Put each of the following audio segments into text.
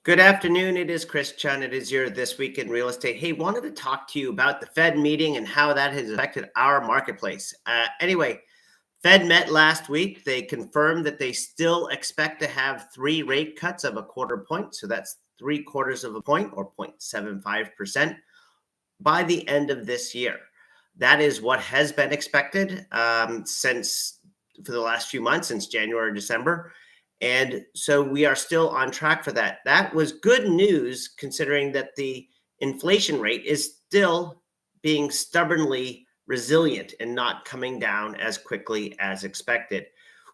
Good afternoon. It is Chris Chun. It is your This Week in Real Estate. Hey, wanted to talk to you about the Fed meeting and how that has affected our marketplace. Anyway, Fed met last week. They confirmed that they still expect to have three rate cuts of a quarter point. So that's 3/4 of a point or 0.75% by the end of this year. That is what has been expected since for the last few months, since January, December. And so we are still on track for that. That was good news considering that the inflation rate is still being stubbornly resilient and not coming down as quickly as expected.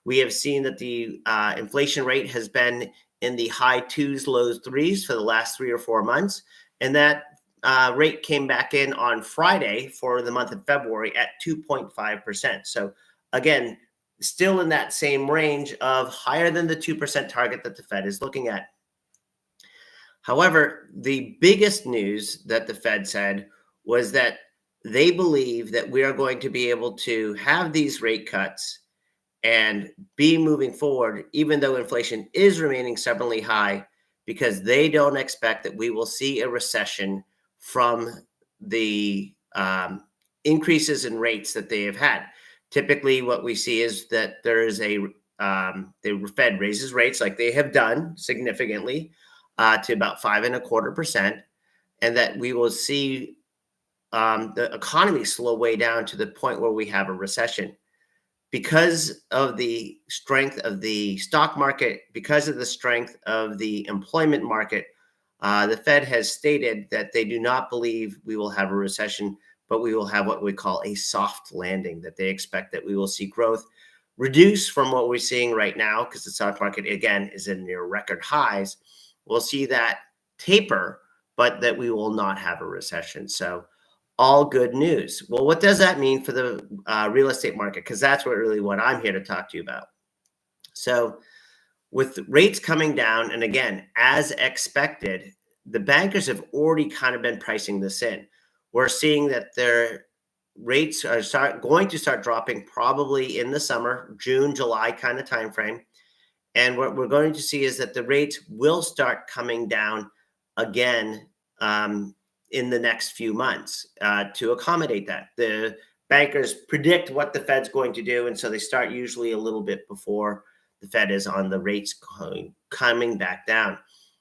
We have seen that the inflation rate has been in the high twos, low threes for the last 3 or 4 months. And that rate came back in on Friday for the month of February at 2.5%. So again, still in that same range of higher than the 2% target that the Fed is looking at. However, the biggest news that the Fed said was that they believe that we are going to be able to have these rate cuts and be moving forward, even though inflation is remaining stubbornly high, because they don't expect that we will see a recession from the increases in rates that they have had. Typically, what we see is that there is the Fed raises rates like they have done significantly to about 5.25%, and that we will see the economy slow way down to the point where we have a recession. Because of the strength of the stock market, because of the strength of the employment market, the Fed has stated that they do not believe we will have a recession, but we will have what we call a soft landing, that they expect that we will see growth reduce from what we're seeing right now, because the stock market, again, is in near record highs. We'll see that taper, but that we will not have a recession. So all good news. Well, what does that mean for the real estate market? Because that's what I'm here to talk to you about. So with rates coming down, and again, as expected, the bankers have already kind of been pricing this in. We're seeing that their rates are going to start dropping probably in the summer, June, July kind of timeframe. And what we're going to see is that the rates will start coming down again in the next few months to accommodate that. The bankers predict what the Fed's going to do, and so they start usually a little bit before the Fed is on the rates coming back down.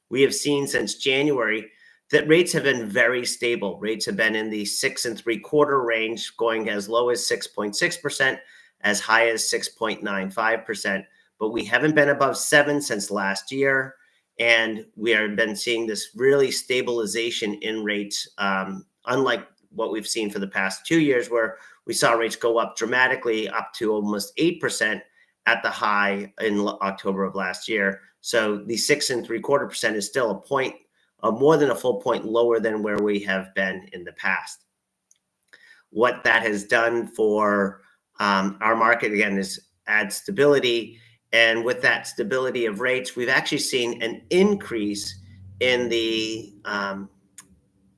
We have seen since January that rates have been very stable. Rates have been in the 6.75% range, going as low as 6.6%, as high as 6.95%. But we haven't been above 7 since last year. And we have been seeing this really stabilization in rates, unlike what we've seen for the past 2 years, where we saw rates go up dramatically up to almost 8% at the high in October of last year. So the 6.75% is still a point, more than a full point lower than where we have been in the past. What that has done for our market, again, is add stability. And with that stability of rates, we've actually seen an increase in the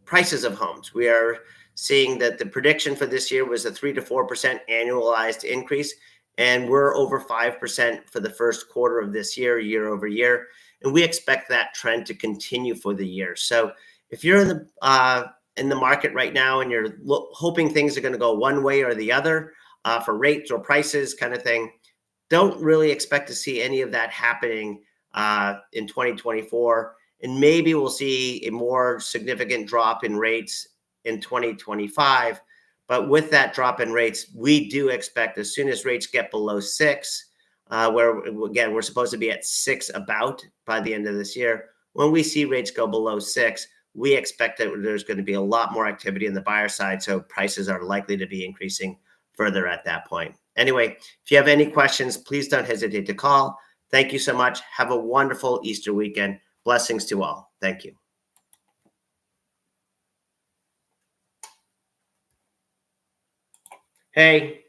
prices of homes. We are seeing that the prediction for this year was a 3 to 4% annualized increase, and we're over 5% for the first quarter of this year, year over year. And we expect that trend to continue for the year. So if you're in the market right now and you're hoping things are going to go one way or the other for rates or prices kind of thing, don't really expect to see any of that happening in 2024. And maybe we'll see a more significant drop in rates in 2025. But with that drop in rates, we do expect as soon as rates get below 6, where, again, we're supposed to be at 6 about by the end of this year. When we see rates go below 6, we expect that there's going to be a lot more activity in the buyer side. So prices are likely to be increasing further at that point. Anyway, if you have any questions, please don't hesitate to call. Thank you so much. Have a wonderful Easter weekend. Blessings to all. Thank you. Hey.